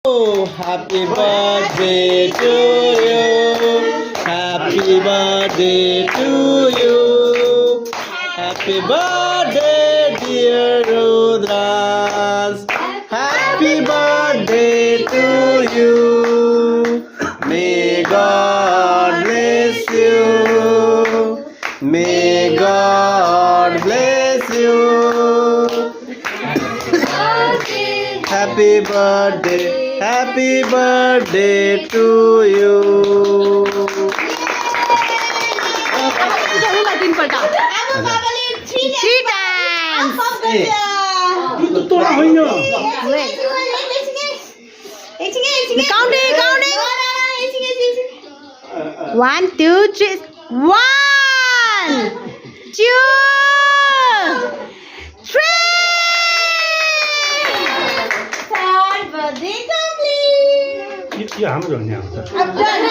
Oh, happy birthday to you. Happy birthday to you. Happy birthday, dear Rudras. Happy birthday to you. May God bless you. May God bless you. Happy birthday to you. Three times. Counting. 1, 2, 3. 1, 2, 3. Third birthday complete. 이거 하면 좋냐? I'm done.